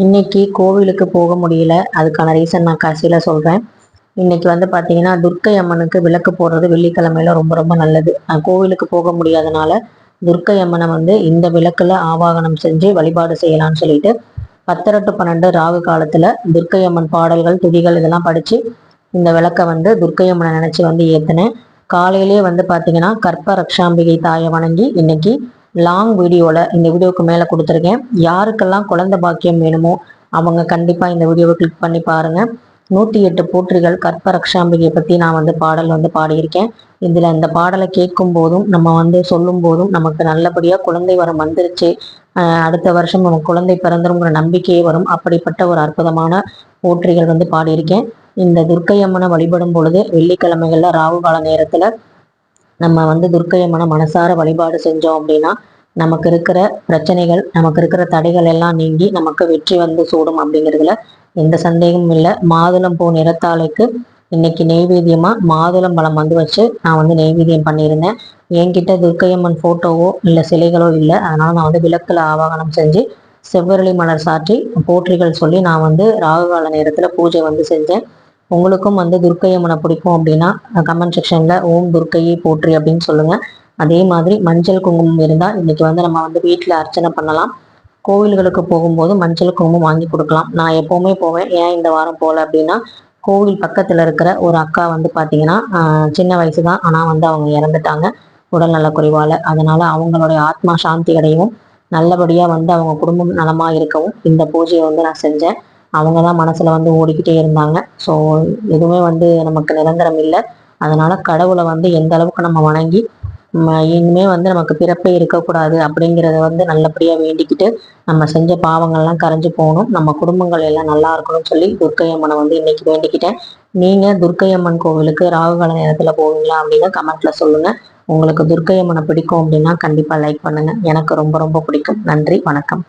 இன்னைக்கு கோவிலுக்கு போக முடியல. அதுக்கான ரீசன் நான் கடைசியில் சொல்கிறேன். இன்னைக்கு வந்து பார்த்தீங்கன்னா, துர்க்கை அம்மனுக்கு விளக்கு போடுறது வெள்ளிக்கிழமையில ரொம்ப ரொம்ப நல்லது. கோவிலுக்கு போக முடியாதனால துர்க்கை அம்மனை வந்து இந்த விளக்குல ஆவாகனம் செஞ்சு வழிபாடு செய்யலாம்னு சொல்லிட்டு 10 to 12 ராகு காலத்தில் துர்க்கை அம்மன் பாடல்கள் துதிகள் இதெல்லாம் படித்து இந்த விளக்கை வந்து துர்க்கை அம்மனை நினச்சி வந்து ஏற்றினேன். காலையிலே வந்து பார்த்தீங்கன்னா கற்ப ரக்ஷாம்பிகை தாயை வணங்கி இன்னைக்கு லாங் வீடியோவில் இந்த வீடியோவுக்கு மேலே கொடுத்துருக்கேன். யாருக்கெல்லாம் குழந்தை பாக்கியம் வேணுமோ அவங்க கண்டிப்பாக இந்த வீடியோவை கிளிக் பண்ணி பாருங்கள். 108 போற்றிகள் கற்ப ரக்ஷாம்பிகை பற்றி நான் வந்து பாடல் வந்து பாடியிருக்கேன். இதில் இந்த பாடலை கேட்கும் போதும் நம்ம வந்து சொல்லும் போதும் நமக்கு நல்லபடியாக குழந்தை வரம் வந்துருச்சு, அடுத்த வருஷம் நமக்கு குழந்தை பிறந்துருங்கிற நம்பிக்கையே வரும். அப்படிப்பட்ட ஒரு அற்புதமான போற்றிகள் வந்து பாடியிருக்கேன். இந்த துர்க்கை அம்மனை வழிபடும் பொழுது வெள்ளிக்கிழமைகளில் ராகு கால நேரத்தில் நம்ம வந்து துர்க்கை அம்மனை மனசார வழிபாடு செஞ்சோம் அப்படின்னா நமக்கு இருக்கிற பிரச்சனைகள், நமக்கு இருக்கிற தடைகள் எல்லாம் நீங்கி நமக்கு வெற்றி வந்து சூடும் அப்படிங்கிறதுல எந்த சந்தேகமும் இல்லை. மாதுளம் பூ நிறத்தாழைக்கு இன்னைக்கு நெய்வேத்தியமா மாதுளம் பழம் வந்து வச்சு நான் வந்து நெய்வேத்தியம் பண்ணியிருந்தேன். என்கிட்ட துர்க்கையம்மன் போட்டோவோ இல்லை சிலைகளோ இல்லை. அதனால நான் வந்து விளக்குல ஆவாகனம் செஞ்சு செவ்வரளி மலர் சாற்றி போற்றிகள் சொல்லி நான் வந்து ராகுகால நேரத்துல பூஜை வந்து செஞ்சேன். உங்களுக்கும் வந்து துர்க்கையம்மனை பிடிக்கும் அப்படின்னா கமெண்ட் செக்ஷன்ல ஓம் துர்க்கையை போற்றி அப்படின்னு சொல்லுங்க. அதே மாதிரி மஞ்சள் குங்குமம் இருந்தால் இன்னைக்கு வந்து நம்ம வந்து வீட்டில் அர்ச்சனை பண்ணலாம். கோவில்களுக்கு போகும்போது மஞ்சள் குங்குமம் வாங்கி கொடுக்கலாம். நான் எப்போவுமே போவேன். ஏன் இந்த வாரம் போகல அப்படின்னா, கோவில் பக்கத்தில் இருக்கிற ஒரு அக்கா வந்து பார்த்தீங்கன்னா சின்ன வயசு தான், ஆனால் வந்து அவங்க இறந்துட்டாங்க உடல்நல குறைவால். அதனால அவங்களுடைய ஆத்மா சாந்தி அடையவும் நல்லபடியாக வந்து அவங்க குடும்பம் நலமாக இருக்கவும் இந்த பூஜையை வந்து நான் செஞ்சேன். அவங்க தான் மனசில் வந்து ஓடிக்கிட்டே இருந்தாங்க. ஸோ எதுவுமே வந்து நமக்கு நிரந்தரம் இல்லை. அதனால கடவுளை வந்து எந்த அளவுக்கு நம்ம வணங்கி இனிமே வந்து நமக்கு பிறப்பே இருக்கக்கூடாது அப்படிங்கிறத வந்து நல்லபடியாக வேண்டிக்கிட்டு நம்ம செஞ்ச பாவங்கள்லாம் கரைஞ்சு போகணும், நம்ம குடும்பங்கள் எல்லாம் நல்லா இருக்கணும்னு சொல்லி துர்க்கை அம்மனை வந்து இன்னைக்கு வேண்டிக்கிட்டேன். நீங்கள் துர்க்கை அம்மன் கோவிலுக்கு ராகுகால நேரத்தில் போவீங்களா அப்படின்னு கமெண்ட்ல சொல்லுங்க. உங்களுக்கு துர்க்கை அம்மனை பிடிக்கும் அப்படின்னா கண்டிப்பாக லைக் பண்ணுங்க. எனக்கு ரொம்ப ரொம்ப பிடிக்கும். நன்றி, வணக்கம்.